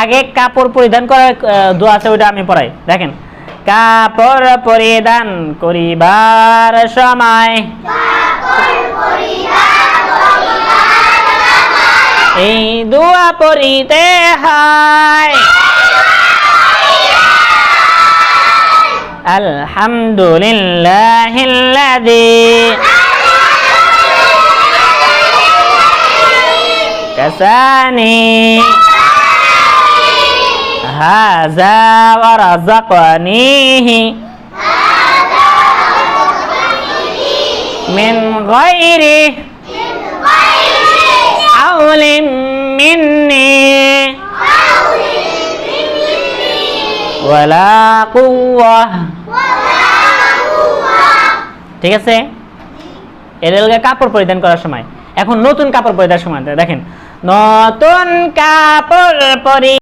আগে কাপড় পরিধান করার দোয়া আছে, ওইটা আমি পড়াই। দেখেন, কাপড় পরিধান করিবার সময় এই দোয়া পড়িতে হয়, আলহামদুলিল্লাহিল্লাযী কাসানি হাযা ওয়া রাযাকানিহি মিন গায়রি হাওলিন মিন্নি ওয়ালা কুওয়াহ। ঠিক আছে, এর কাপড় পরিধান করার সময়। এখন নতুন কাপড় পরিধানের সময় দেখেন, নতুন কাপড় পরি